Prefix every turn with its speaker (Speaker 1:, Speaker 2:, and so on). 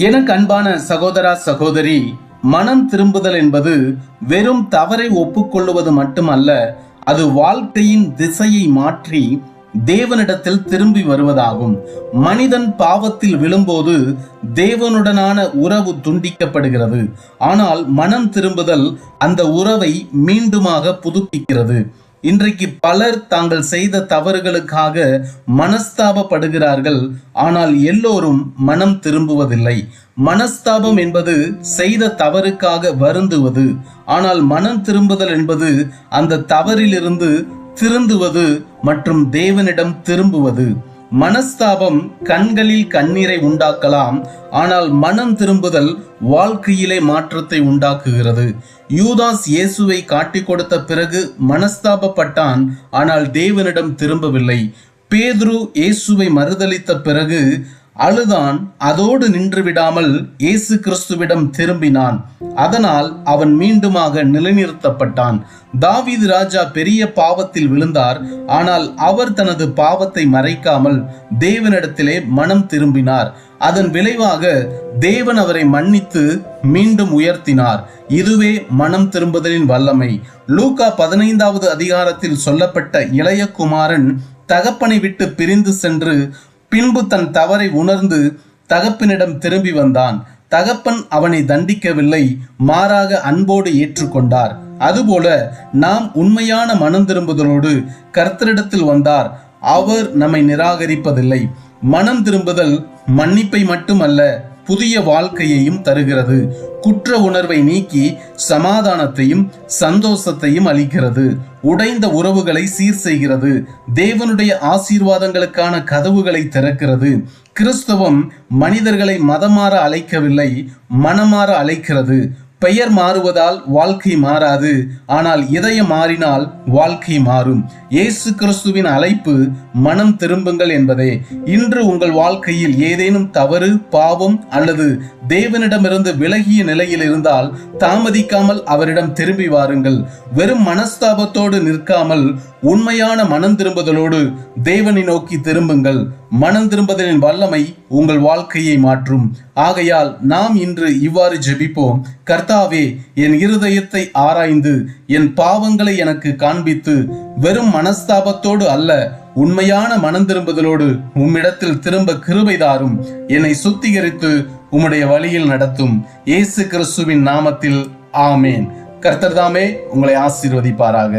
Speaker 1: எனக்கு அன்பான சகோதரா சகோதரி, மனம் திரும்புதல் என்பது வெறும் தவறை ஒப்புக்கொள்ளுவது மட்டுமல்ல, அது வாழ்க்கையின் திசையை மாற்றி தேவனிடத்தில் திரும்பி வருவதாகும். மனிதன் பாவத்தில் விழும்போது தேவனுடனான உறவு துண்டிக்கப்படுகிறது. ஆனால் மனம் திரும்புதல் அந்த உறவை மீண்டுமாக புதுப்பிக்கிறது. இன்றைக்கு பலர் தாங்கள் செய்த தவறுகளுக்காக மனஸ்தாபப்படுகிறார்கள். ஆனால் எல்லோரும் மனம் திரும்புவதில்லை. மனஸ்தாபம் என்பது செய்த தவறுக்காக வருந்துவது. ஆனால் மனம் திரும்புதல் என்பது அந்த தவறிலிருந்து திருந்துவது மற்றும் தேவனிடம் திரும்புவது. மனஸ்தாபம் கண்களில் கண்ணீரை உண்டாக்கலாம். ஆனால் மனம் திரும்புதல் வாழ்க்கையிலே மாற்றத்தை உண்டாக்குகிறது. யூதாஸ் இயேசுவை காட்டிக் கொடுத்த பிறகு மனஸ்தாபப்பட்டான். ஆனால் தேவனிடம் திரும்பவில்லை. பேதுரு இயேசுவை மறுதலித்த பிறகு அழுதான். அதோடு நின்று விடாமல் இயேசு கிறிஸ்துவிடம் திரும்பினான். அதனால் அவன் மீண்டுமாக நிலைநிறுத்தப்பட்டான். தாவீது ராஜா பெரிய பாவத்தில் விழுந்தார். ஆனால் அவர் தனது பாவத்தை மறைக்காமல் தேவனிடத்திலே மனம் திரும்பினார். அதன் விளைவாக தேவன் அவரை மன்னித்து மீண்டும் உயர்த்தினார். இதுவே மனம் திரும்புதலின் வல்லமை. லூக்கா 15வது அதிகாரத்தில் சொல்லப்பட்ட இளைய குமாரன் தகப்பனை விட்டு பிரிந்து சென்று பின்பு தன் தவறை உணர்ந்து தகப்பனிடம் திரும்பி வந்தான். தகப்பன் அவனை தண்டிக்கவில்லை, மாறாக அன்போடு ஏற்றுக்கொண்டார். அதுபோல நாம் உண்மையான மனம் திரும்புதலோடு கர்த்தரிடத்தில் வந்தார். அவர் நம்மை நிராகரிப்பதில்லை. மனம் திரும்புதல் மன்னிப்பை மட்டுமல்ல, புதிய வாழ்க்கையையும் தருகிறது. குற்ற உணர்வை நீக்கி சமாதானத்தையும் சந்தோஷத்தையும் அளிக்கிறது. உடைந்த உறவுகளை சீர் செய்கிறது. தேவனுடைய ஆசீர்வாதங்களுக்கான கதவுகளை திறக்கிறது. கிறிஸ்தவம் மனிதர்களை மதமாற அழைக்கவில்லை, மனமாற அழைக்கிறது. பெயர் மாறுவதால் வாழ்க்கை மாறாது. ஆனால் இதயம் மாறினால் வாழ்க்கை மாறும். இயேசு கிறிஸ்துவின் அழைப்பு மனம் திரும்புங்கள் என்பதே. இன்று உங்கள் வாழ்க்கையில் ஏதேனும் தவறு, பாவம் அல்லது தேவனிடமிருந்து விலகிய நிலையில் இருந்தால் தாமதிக்காமல் அவரிடம் திரும்பி வாருங்கள். வெறும் மனஸ்தாபத்தோடு நிற்காமல் உண்மையான மனம் திரும்புதலோடு தேவனை நோக்கி திரும்புங்கள். மனம் திரும்புதலின் வல்லமை உங்கள் வாழ்க்கையை மாற்றும். ஆகையால் நாம் இன்று இவ்வாறு ஜெபிப்போம். கர்த்தாவே, என் இருதயத்தை ஆராய்ந்து என் பாவங்களை எனக்கு காண்பித்து வெறும் மனஸ்தாபத்தோடு அல்ல, உண்மையான மனம் திரும்புதலோடு உம்மிடத்தில் திரும்ப கிருபை தாரும். என்னை சுத்திகரித்து உம்முடைய வழியில் நடத்தும். இயேசு கிறிஸ்துவின் நாமத்தில் ஆமேன். கர்த்தர் தாமே உங்களை ஆசீர்வதிப்பாராக.